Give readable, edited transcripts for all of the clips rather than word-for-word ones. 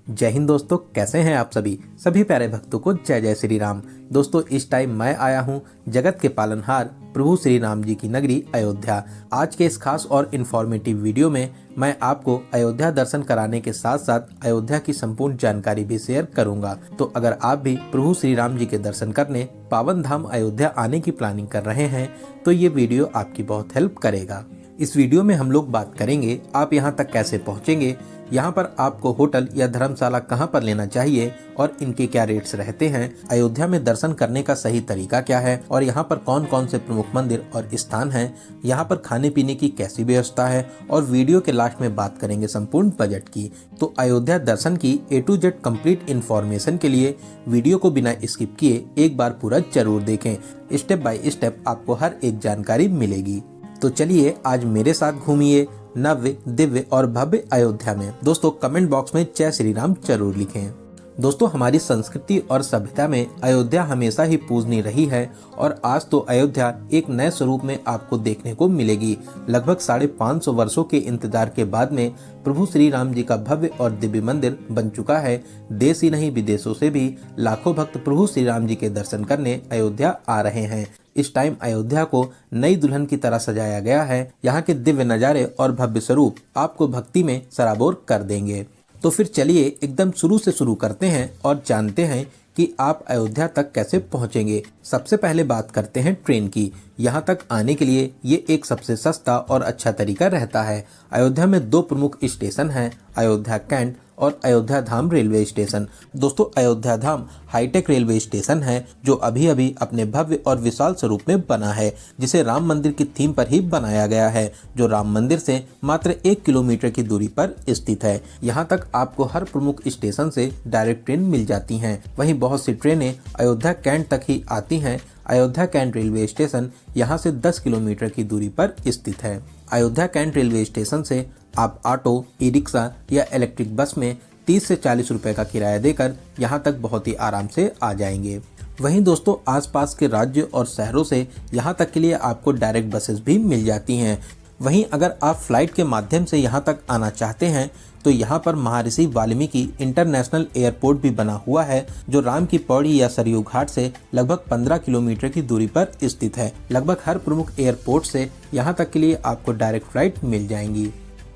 जय हिंद दोस्तों, कैसे हैं आप सभी प्यारे भक्तों को जय जय श्री राम। दोस्तों इस टाइम मैं आया हूं जगत के पालनहार प्रभु श्री राम जी की नगरी अयोध्या। आज के इस खास और इन्फॉर्मेटिव वीडियो में मैं आपको अयोध्या दर्शन कराने के साथ साथ अयोध्या की संपूर्ण जानकारी भी शेयर करूंगा। तो अगर आप भी प्रभु श्री राम जी के दर्शन करने पावन धाम अयोध्या आने की प्लानिंग कर रहे हैं तो ये वीडियो आपकी बहुत हेल्प करेगा। इस वीडियो में हम लोग बात करेंगे आप यहाँ तक कैसे पहुँचेंगे, यहाँ पर आपको होटल या धर्मशाला कहाँ पर लेना चाहिए और इनके क्या रेट्स रहते हैं, अयोध्या में दर्शन करने का सही तरीका क्या है और यहाँ पर कौन कौन से प्रमुख मंदिर और स्थान हैं, यहाँ पर खाने पीने की कैसी व्यवस्था है और वीडियो के लास्ट में बात करेंगे संपूर्ण बजट की। तो अयोध्या दर्शन की A to Z complete information के लिए वीडियो को बिना स्किप किए एक बार पूरा जरूर देखें। स्टेप बाय स्टेप आपको हर एक जानकारी मिलेगी। तो चलिए आज मेरे साथ घूमिए नव्य, दिव्य और भव्य अयोध्या में। दोस्तों कमेंट बॉक्स में जय श्री राम जरूर लिखें। दोस्तों हमारी संस्कृति और सभ्यता में अयोध्या हमेशा ही पूजनीय रही है और आज तो अयोध्या एक नए स्वरूप में आपको देखने को मिलेगी। लगभग 550 वर्षों के इंतजार के बाद में प्रभु श्री राम जी का भव्य और दिव्य मंदिर बन चुका है। देश ही नहीं विदेशों से भी लाखों भक्त प्रभु श्री राम जी के दर्शन करने अयोध्या आ रहे हैं। इस टाइम अयोध्या को नई दुल्हन की तरह सजाया गया है। यहाँ के दिव्य नज़ारे और भव्य स्वरूप आपको भक्ति में सराबोर कर देंगे। तो फिर चलिए एकदम शुरू से शुरू करते हैं और जानते हैं कि आप अयोध्या तक कैसे पहुंचेंगे। सबसे पहले बात करते हैं ट्रेन की। यहाँ तक आने के लिए ये एक सबसे सस्ता और अच्छा तरीका रहता है। अयोध्या में 2 प्रमुख स्टेशन हैं, अयोध्या कैंट और अयोध्या धाम रेलवे स्टेशन। दोस्तों अयोध्या धाम हाईटेक रेलवे स्टेशन है जो अभी अभी अपने भव्य और विशाल स्वरूप में बना है, जिसे राम मंदिर की थीम पर ही बनाया गया है, जो राम मंदिर से मात्र 1 किलोमीटर की दूरी पर स्थित है। यहाँ तक आपको हर प्रमुख स्टेशन से डायरेक्ट ट्रेन मिल जाती हैं। वहीं बहुत सी ट्रेनें अयोध्या कैंट तक ही आती हैं। अयोध्या कैंट रेलवे स्टेशन यहाँ से 10 किलोमीटर की दूरी पर स्थित है। अयोध्या कैंट रेलवे स्टेशन से आप ऑटो, ई रिक्शा या इलेक्ट्रिक बस में 30 से 40 रुपए का किराया देकर यहाँ तक बहुत ही आराम से आ जाएंगे। वहीं दोस्तों आसपास के राज्य और शहरों से यहाँ तक के लिए आपको डायरेक्ट बसेस भी मिल जाती हैं। वहीं अगर आप फ्लाइट के माध्यम से यहाँ तक आना चाहते हैं तो यहाँ पर महर्षि वाल्मीकि इंटरनेशनल एयरपोर्ट भी बना हुआ है, जो राम की पौड़ी या सरयू घाट से लगभग 15 किलोमीटर की दूरी पर स्थित है। लगभग हर प्रमुख एयरपोर्ट से यहाँ तक के लिए आपको डायरेक्ट फ्लाइट मिल जाएंगी।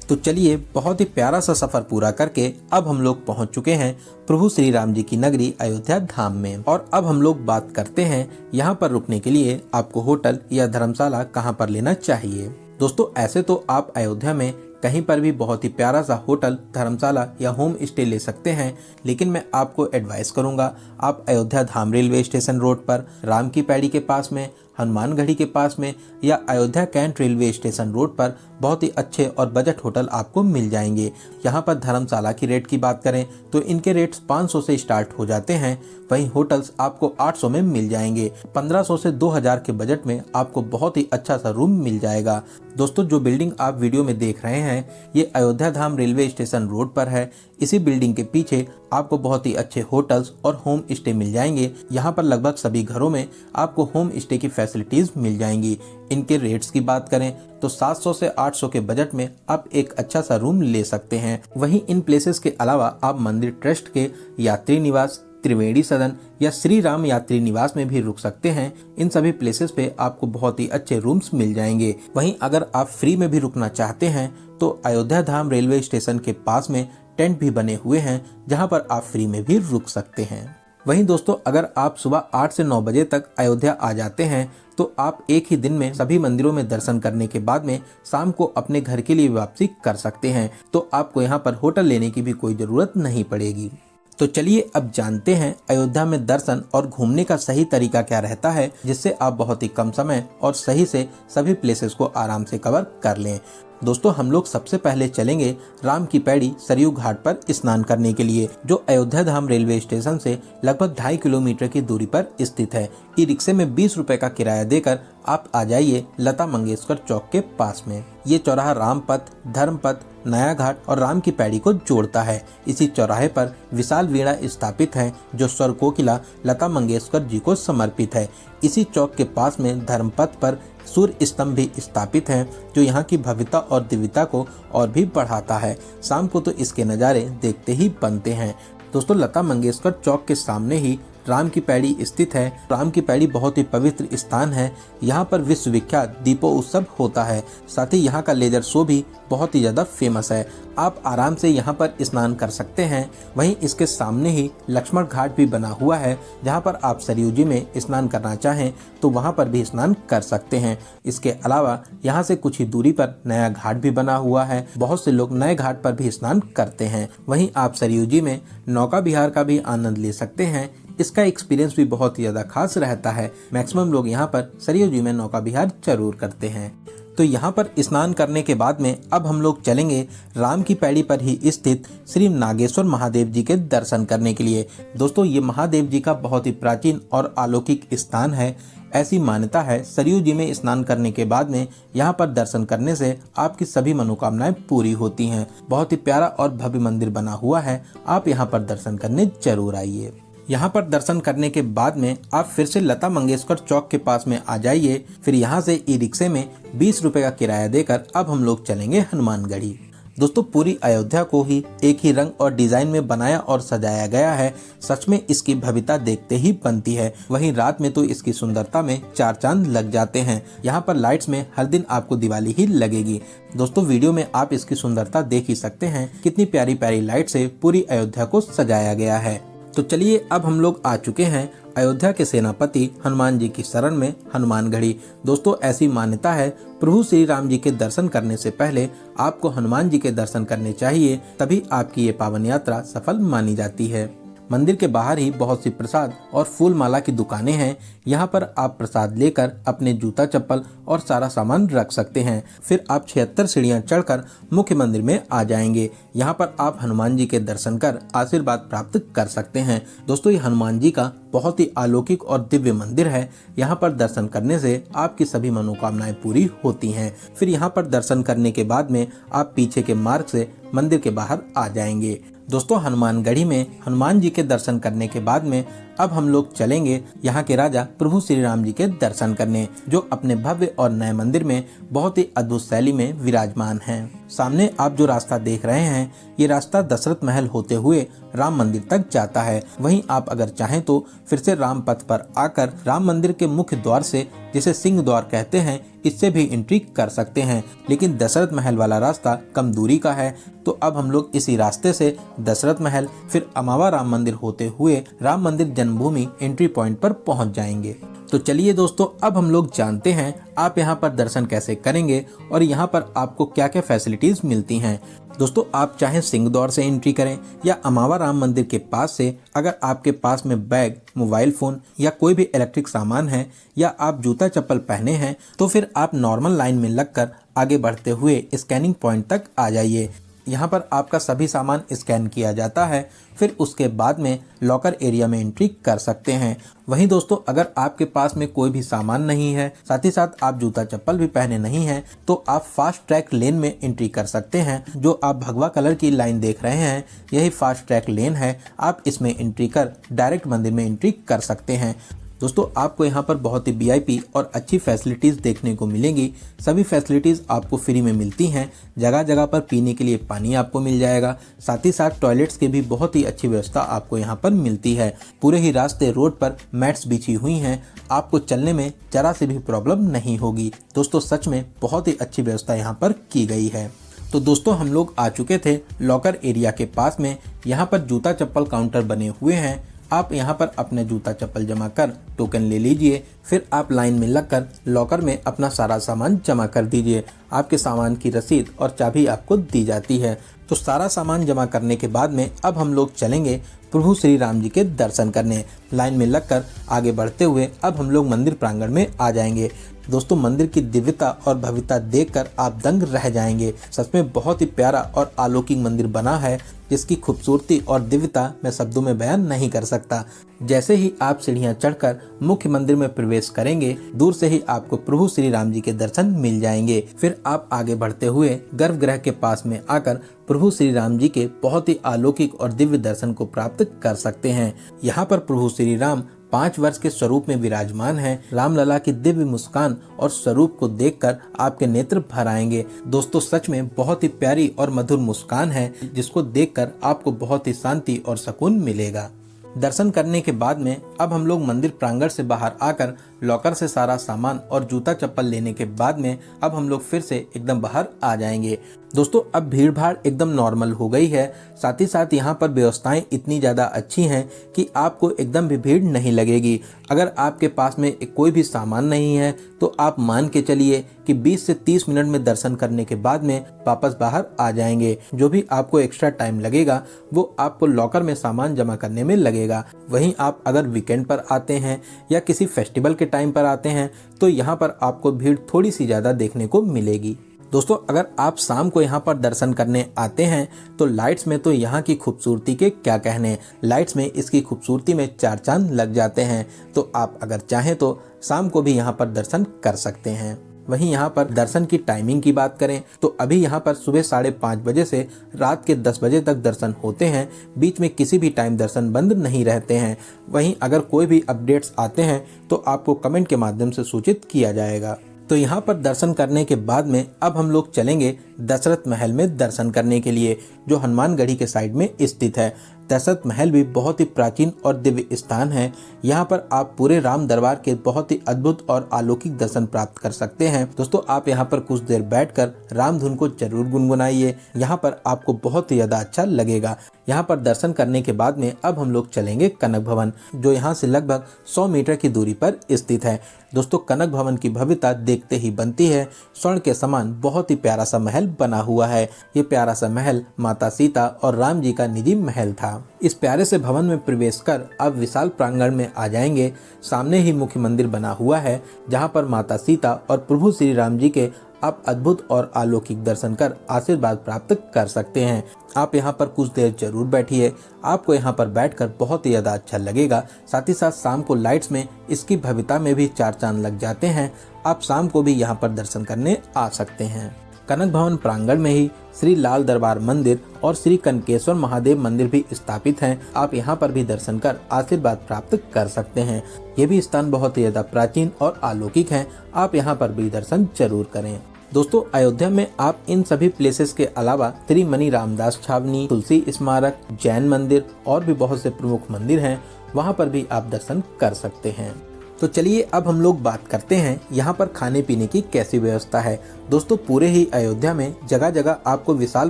तो चलिए बहुत ही प्यारा सा सफर पूरा करके अब हम लोग पहुंच चुके हैं प्रभु श्री राम जी की नगरी अयोध्या धाम में। और अब हम लोग बात करते हैं यहाँ पर रुकने के लिए आपको होटल या धर्मशाला कहाँ पर लेना चाहिए। दोस्तों ऐसे तो आप अयोध्या में कहीं पर भी बहुत ही प्यारा सा होटल, धर्मशाला या होम स्टे ले सकते हैं, लेकिन मैं आपको एडवाइस करूंगा आप अयोध्या धाम रेलवे स्टेशन रोड पर राम की पैड़ी के पास में, हनुमानगढ़ी के पास में या Ayodhya cantt railway station road पर बहुत ही अच्छे और बजट होटल आपको मिल जाएंगे। यहाँ पर धर्मशाला की रेट की बात करें तो इनके रेट्स 500 से स्टार्ट हो जाते हैं। वहीं होटल्स आपको 800 में मिल जाएंगे। 1500 से 2000 के बजट में आपको बहुत ही अच्छा सा रूम मिल जाएगा। दोस्तों जो बिल्डिंग आप वीडियो में देख रहे हैं ये अयोध्या धाम रेलवे स्टेशन रोड पर है। इसी बिल्डिंग के पीछे आपको बहुत ही अच्छे होटल्स और होम स्टे मिल जाएंगे। यहाँ पर लगभग सभी घरों में आपको होम स्टे की फैसिलिटीज मिल जाएंगी। इनके रेट्स की बात करें तो 700 से 800 के बजट में आप एक अच्छा सा रूम ले सकते हैं। वहीं इन प्लेसेस के अलावा आप मंदिर ट्रस्ट के यात्री निवास, त्रिवेणी सदन या श्री राम यात्री निवास में भी रुक सकते हैं। इन सभी प्लेसेस पे आपको बहुत ही अच्छे रूम्स मिल जाएंगे। वहीं अगर आप फ्री में भी रुकना चाहते हैं तो अयोध्या धाम रेलवे स्टेशन के पास में टेंट भी बने हुए हैं, जहां पर आप फ्री में भी रुक सकते हैं। वहीं दोस्तों अगर आप सुबह 8 से 9 बजे तक अयोध्या आ जाते हैं तो आप एक ही दिन में सभी मंदिरों में दर्शन करने के बाद में शाम को अपने घर के लिए वापसी कर सकते हैं। तो आपको यहाँ पर होटल लेने की भी कोई जरूरत नहीं पड़ेगी। तो चलिए अब जानते हैं अयोध्या में दर्शन और घूमने का सही तरीका क्या रहता है, जिससे आप बहुत ही कम समय और सही से सभी प्लेसेस को आराम से कवर कर लें। दोस्तों हम लोग सबसे पहले चलेंगे राम की पैड़ी सरयू घाट पर स्नान करने के लिए, जो अयोध्या धाम रेलवे स्टेशन से लगभग 2.5 किलोमीटर की दूरी पर स्थित है। ई रिक्शे में 20 रुपए का किराया देकर आप आ जाइए लता मंगेशकर चौक के पास में। ये चौराहा रामपथ, धर्मपथ, नया घाट और राम की पैड़ी को जोड़ता है। इसी चौराहे पर विशाल वीणा स्थापित है जो स्वर कोकिला लता मंगेशकर जी को समर्पित है। इसी चौक के पास में धर्मपथ पर सूर्य स्तंभ भी स्थापित है जो यहाँ की भव्यता और दिव्यता को और भी बढ़ाता है। शाम को तो इसके नज़ारे देखते ही बनते हैं। दोस्तों, लता मंगेशकर चौक के सामने ही राम की पैड़ी स्थित है। राम की पैड़ी बहुत ही पवित्र स्थान है। यहाँ पर विश्व विख्यात दीपोत्सव होता है। साथ ही यहाँ का लेजर शो भी बहुत ही ज़्यादा फेमस है। आप आराम से यहाँ पर स्नान कर सकते हैं। वहीं इसके सामने ही लक्ष्मण घाट भी बना हुआ है, जहाँ पर आप सरयू जी में स्नान करना चाहें तो वहाँ पर भी स्नान कर सकते हैं। इसके अलावा यहाँ से कुछ ही दूरी पर नया घाट भी बना हुआ है। बहुत से लोग नए घाट पर भी स्नान करते हैं। वहीं आप सरयू जी में नौका विहार का भी आनंद ले सकते हैं। इसका एक्सपीरियंस भी बहुत ही ज़्यादा खास रहता है। मैक्सिमम लोग यहाँ पर सरयू जी में नौका विहार जरूर करते हैं। तो यहाँ पर स्नान करने के बाद में अब हम लोग चलेंगे राम की पैड़ी पर ही स्थित श्री नागेश्वर महादेव जी के दर्शन करने के लिए। दोस्तों, ये महादेव जी का बहुत ही प्राचीन और अलौकिक स्थान है। ऐसी मान्यता है सरयू जी में स्नान करने के बाद में यहाँ पर दर्शन करने से आपकी सभी मनोकामनाएं पूरी होती हैं। बहुत ही प्यारा और भव्य मंदिर बना हुआ है। आप यहाँ पर दर्शन करने जरूर आइए। यहाँ पर दर्शन करने के बाद में आप फिर से लता मंगेशकर चौक के पास में आ जाइए। फिर यहाँ से ई रिक्शे में 20 रुपए का किराया देकर अब हम लोग चलेंगे हनुमानगढ़ी। दोस्तों, पूरी अयोध्या को ही एक ही रंग और डिजाइन में बनाया और सजाया गया है। सच में इसकी भव्यता देखते ही बनती है। वहीं रात में तो इसकी सुंदरता में 4 चांद लग जाते हैं। यहाँ पर लाइट्स में हर दिन आपको दिवाली ही लगेगी। दोस्तों, वीडियो में आप इसकी सुंदरता देख ही सकते हैं। कितनी प्यारी प्यारी लाइट से पूरी अयोध्या को सजाया गया है। तो चलिए, अब हम लोग आ चुके हैं अयोध्या के सेनापति हनुमान जी की शरण में हनुमानगढ़ी। दोस्तों, ऐसी मान्यता है प्रभु श्री राम जी के दर्शन करने से पहले आपको हनुमान जी के दर्शन करने चाहिए, तभी आपकी ये पावन यात्रा सफल मानी जाती है। मंदिर के बाहर ही बहुत सी प्रसाद और फूल माला की दुकानें हैं। यहाँ पर आप प्रसाद लेकर अपने जूता चप्पल और सारा सामान रख सकते हैं। फिर आप 76 सीढ़ियाँ चढ़कर मुख्य मंदिर में आ जाएंगे। यहाँ पर आप हनुमान जी के दर्शन कर आशीर्वाद प्राप्त कर सकते हैं। दोस्तों, ये हनुमान जी का बहुत ही अलौकिक और दिव्य मंदिर है। यहाँ पर दर्शन करने से आपकी सभी मनोकामनाएं पूरी होती हैं। फिर यहाँ पर दर्शन करने के बाद में आप पीछे के मार्ग से मंदिर के बाहर आ जाएंगे। दोस्तों, हनुमानगढ़ी में हनुमान जी के दर्शन करने के बाद में अब हम लोग चलेंगे यहाँ के राजा प्रभु श्री राम जी के दर्शन करने, जो अपने भव्य और नए मंदिर में बहुत ही अद्भुत शैली में विराजमान हैं। सामने आप जो रास्ता देख रहे हैं, ये रास्ता दशरथ महल होते हुए राम मंदिर तक जाता है। वहीं आप अगर चाहें तो फिर से राम पथ पर आकर राम मंदिर के मुख्य द्वार से, जिसे सिंह द्वार कहते हैं, इससे भी एंट्री कर सकते हैं। लेकिन दशरथ महल वाला रास्ता कम दूरी का है, तो अब हम लोग इसी रास्ते से दशरथ महल फिर अमावा राम मंदिर होते हुए राम मंदिर जन्मभूमि एंट्री पॉइंट पर पहुंच जाएंगे। तो चलिए दोस्तों, अब हम लोग जानते हैं आप यहाँ पर दर्शन कैसे करेंगे और यहाँ पर आपको क्या क्या फैसिलिटीज मिलती हैं। दोस्तों, आप चाहे सिंह द्वार से एंट्री करें या अमावा राम मंदिर के पास से, अगर आपके पास में बैग, मोबाइल फोन या कोई भी इलेक्ट्रिक सामान है या आप जूता चप्पल पहने हैं, तो फिर आप नॉर्मल लाइन में लगकर आगे बढ़ते हुए स्कैनिंग पॉइंट तक आ जाइए। यहाँ पर आपका सभी सामान स्कैन किया जाता है। फिर उसके बाद में लॉकर एरिया में एंट्री कर सकते हैं। वहीं दोस्तों, अगर आपके पास में कोई भी सामान नहीं है, साथ ही साथ आप जूता चप्पल भी पहने नहीं हैं, तो आप फास्ट ट्रैक लेन में एंट्री कर सकते हैं। जो आप भगवा कलर की लाइन देख रहे हैं, यही फास्ट ट्रैक लेन है। आप इसमें एंट्री कर डायरेक्ट मंदिर में एंट्री कर सकते हैं। दोस्तों, आपको यहाँ पर बहुत ही वीआईपी और अच्छी फैसिलिटीज़ देखने को मिलेंगी। सभी फैसिलिटीज़ आपको फ्री में मिलती हैं। जगह जगह पर पीने के लिए पानी आपको मिल जाएगा। साथ ही साथ टॉयलेट्स की भी बहुत ही अच्छी व्यवस्था आपको यहाँ पर मिलती है। पूरे ही रास्ते रोड पर मैट्स बिछी हुई हैं। आपको चलने में जरा से भी प्रॉब्लम नहीं होगी। दोस्तों, सच में बहुत ही अच्छी व्यवस्था यहाँ पर की गई है। तो दोस्तों, हम लोग आ चुके थे लॉकर एरिया के पास में। यहाँ पर जूता चप्पल काउंटर बने हुए हैं। आप यहाँ पर अपने जूता चप्पल जमा कर टोकन ले लीजिए। फिर आप लाइन में लगकर लॉकर में अपना सारा सामान जमा कर दीजिए। आपके सामान की रसीद और चाबी आपको दी जाती है। तो सारा सामान जमा करने के बाद में अब हम लोग चलेंगे प्रभु श्री राम जी के दर्शन करने। लाइन में लगकर आगे बढ़ते हुए अब हम लोग मंदिर प्रांगण में आ जाएंगे। दोस्तों, मंदिर की दिव्यता और भव्यता देखकर आप दंग रह जाएंगे। सच में बहुत ही प्यारा और अलौकिक मंदिर बना है, जिसकी खूबसूरती और दिव्यता मैं शब्दों में बयान नहीं कर सकता। जैसे ही आप सीढ़ियां चढ़कर मुख्य मंदिर में प्रवेश करेंगे, दूर से ही आपको प्रभु श्री राम जी के दर्शन मिल जाएंगे। फिर आप आगे बढ़ते हुए गर्भगृह के पास में आकर प्रभु श्री राम जी के बहुत ही अलौकिक और दिव्य दर्शन को प्राप्त कर सकते हैं। यहाँ पर प्रभु श्री राम 5 वर्ष के स्वरूप में विराजमान हैं। रामलला की दिव्य मुस्कान और स्वरूप को देखकर आपके नेत्र भर आएंगे। दोस्तों सच में बहुत ही प्यारी और मधुर मुस्कान है, जिसको देखकर आपको बहुत ही शांति और सुकून मिलेगा। दर्शन करने के बाद में अब हम लोग मंदिर प्रांगण से बाहर आकर लॉकर से सारा सामान और जूता चप्पल लेने के बाद में अब हम लोग फिर से एकदम बाहर आ जाएंगे। दोस्तों अब भीड़ भाड़ एकदम नॉर्मल हो गई है, साथ ही साथ यहाँ पर व्यवस्थाएं इतनी ज़्यादा अच्छी हैं कि आपको एकदम भी भीड़ नहीं लगेगी। अगर आपके पास में कोई भी सामान नहीं है तो आप मान के चलिए कि 20 से 30 मिनट में दर्शन करने के बाद में वापस बाहर आ जाएंगे। जो भी आपको एक्स्ट्रा टाइम लगेगा वो आपको लॉकर में सामान जमा करने में लगेगा। वहीं आप अगर वीकेंड पर आते हैं या किसी फेस्टिवल के टाइम पर आते हैं तो यहाँ पर आपको भीड़ थोड़ी सी ज़्यादा देखने को मिलेगी। दोस्तों अगर आप शाम को यहाँ पर दर्शन करने आते हैं तो लाइट्स में तो यहाँ की खूबसूरती के क्या कहने, लाइट्स में इसकी खूबसूरती में 4 चांद लग जाते हैं। तो आप अगर चाहें तो शाम को भी यहाँ पर दर्शन कर सकते हैं। वहीं यहाँ पर दर्शन की टाइमिंग की बात करें तो अभी यहाँ पर सुबह 5:30 बजे से रात के 10 बजे तक दर्शन होते हैं। बीच में किसी भी टाइम दर्शन बंद नहीं रहते हैं। वहीं अगर कोई भी अपडेट्स आते हैं तो आपको कमेंट के माध्यम से सूचित किया जाएगा। तो यहाँ पर दर्शन करने के बाद में अब हम लोग चलेंगे दशरथ महल में दर्शन करने के लिए, जो हनुमानगढ़ी के साइड में स्थित है। दशरथ महल भी बहुत ही प्राचीन और दिव्य स्थान है। यहाँ पर आप पूरे राम दरबार के बहुत ही अद्भुत और अलौकिक दर्शन प्राप्त कर सकते हैं। दोस्तों आप यहाँ पर कुछ देर बैठकर राम धुन को जरूर गुनगुनाइए, यहाँ पर आपको बहुत ही ज्यादा अच्छा लगेगा। यहाँ पर दर्शन करने के बाद में अब हम लोग चलेंगे कनक भवन, जो यहाँ से लगभग 100 मीटर की दूरी पर स्थित है। दोस्तों कनक भवन की भव्यता देखते ही बनती है। स्वर्ण के समान बहुत ही प्यारा सा महल बना हुआ है। ये प्यारा सा महल माता सीता और राम जी का निजी महल था। इस प्यारे से भवन में प्रवेश कर आप विशाल प्रांगण में आ जाएंगे। सामने ही मुख्य मंदिर बना हुआ है, जहाँ पर माता सीता और प्रभु श्री राम जी के आप अद्भुत और अलौकिक दर्शन कर आशीर्वाद प्राप्त कर सकते हैं। आप यहाँ पर कुछ देर जरूर बैठिए, आपको यहाँ पर बैठकर बहुत ही ज़्यादा अच्छा लगेगा। साथ ही साथ शाम को लाइट्स में इसकी भव्यता में भी 4 चांद लग जाते हैं। आप शाम को भी यहाँ पर दर्शन करने आ सकते हैं। कनक भवन प्रांगण में ही श्री लाल दरबार मंदिर और श्री कनकेश्वर महादेव मंदिर भी स्थापित हैं। आप यहाँ पर भी दर्शन कर आशीर्वाद प्राप्त कर सकते हैं। ये भी स्थान बहुत ही ज्यादा प्राचीन और अलौकिक है। आप यहाँ पर भी दर्शन जरूर करें। दोस्तों अयोध्या में आप इन सभी प्लेसेस के अलावा त्रिमणि रामदास छावनी, तुलसी स्मारक, जैन मंदिर और भी बहुत से प्रमुख मंदिर हैं, वहाँ पर भी आप दर्शन कर सकते हैं। तो चलिए अब हम लोग बात करते हैं यहाँ पर खाने पीने की कैसी व्यवस्था है। दोस्तों पूरे ही अयोध्या में जगह जगह आपको विशाल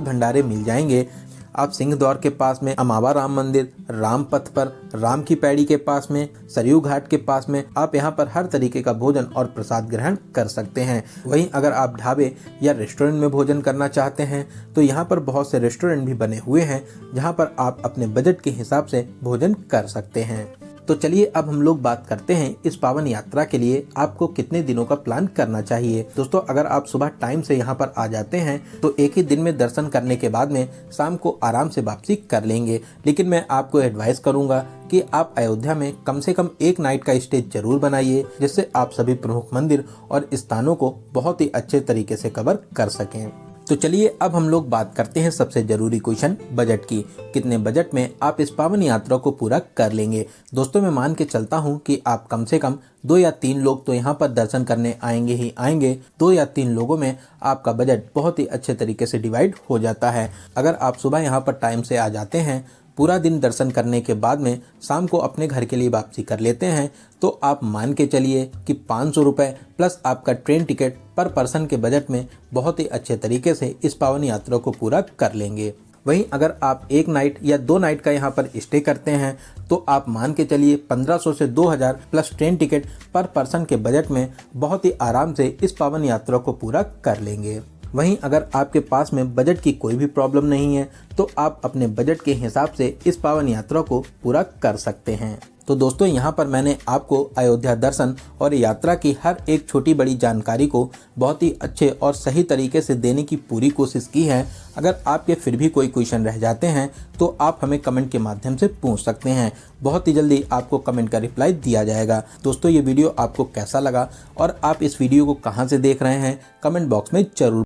भंडारे मिल जाएंगे। आप सिंह द्वार के पास में अमावा राम मंदिर, राम पथ पर, राम की पैड़ी के पास में, सरयू घाट के पास में आप यहाँ पर हर तरीके का भोजन और प्रसाद ग्रहण कर सकते हैं। वहीं अगर आप ढाबे या रेस्टोरेंट में भोजन करना चाहते हैं तो यहाँ पर बहुत से रेस्टोरेंट भी बने हुए हैं, जहाँ पर आप अपने बजट के हिसाब से भोजन कर सकते हैं। तो चलिए अब हम लोग बात करते हैं इस पावन यात्रा के लिए आपको कितने दिनों का प्लान करना चाहिए। दोस्तों अगर आप सुबह टाइम से यहाँ पर आ जाते हैं तो एक ही दिन में दर्शन करने के बाद में शाम को आराम से वापसी कर लेंगे। लेकिन मैं आपको एडवाइस करूंगा कि आप अयोध्या में कम से कम 1 नाइट का स्टे जरूर बनाइए, जिससे आप सभी प्रमुख मंदिर और स्थानों को बहुत ही अच्छे तरीके से कवर कर सकें। तो चलिए अब हम लोग बात करते हैं सबसे जरूरी क्वेश्चन बजट की। कितने बजट में आप इस पावन यात्रा को पूरा कर लेंगे। दोस्तों मैं मान के चलता हूं कि आप कम से कम 2 या 3 लोग तो यहाँ पर दर्शन करने आएंगे ही आएंगे। 2 या 3 लोगों में आपका बजट बहुत ही अच्छे तरीके से डिवाइड हो जाता है। अगर आप सुबह यहाँ पर टाइम से आ जाते हैं, पूरा दिन दर्शन करने के बाद में शाम को अपने घर के लिए वापसी कर लेते हैं, तो आप मान के चलिए कि 500 रुपये प्लस आपका ट्रेन टिकट पर पर्सन के बजट में बहुत ही अच्छे तरीके से इस पावन यात्रा को पूरा कर लेंगे। वहीं अगर आप 1 नाइट या 2 नाइट का यहाँ पर स्टे करते हैं तो आप मान के चलिए 1500 से 2000 प्लस ट्रेन टिकट पर पर्सन के बजट में बहुत ही आराम से इस पावन यात्रा को पूरा कर लेंगे। वहीं अगर आपके पास में बजट की कोई भी प्रॉब्लम नहीं है तो आप अपने बजट के हिसाब से इस पावन यात्रा को पूरा कर सकते हैं। तो दोस्तों यहाँ पर मैंने आपको अयोध्या दर्शन और यात्रा की हर एक छोटी बड़ी जानकारी को बहुत ही अच्छे और सही तरीके से देने की पूरी कोशिश की है। अगर आपके फिर भी कोई क्वेश्चन रह जाते हैं तो आप हमें कमेंट के माध्यम से पूछ सकते हैं। बहुत ही जल्दी आपको कमेंट का रिप्लाई दिया जाएगा। दोस्तों ये वीडियो आपको कैसा लगा और आप इस वीडियो को कहाँ से देख रहे हैं, कमेंट बॉक्स में जरूर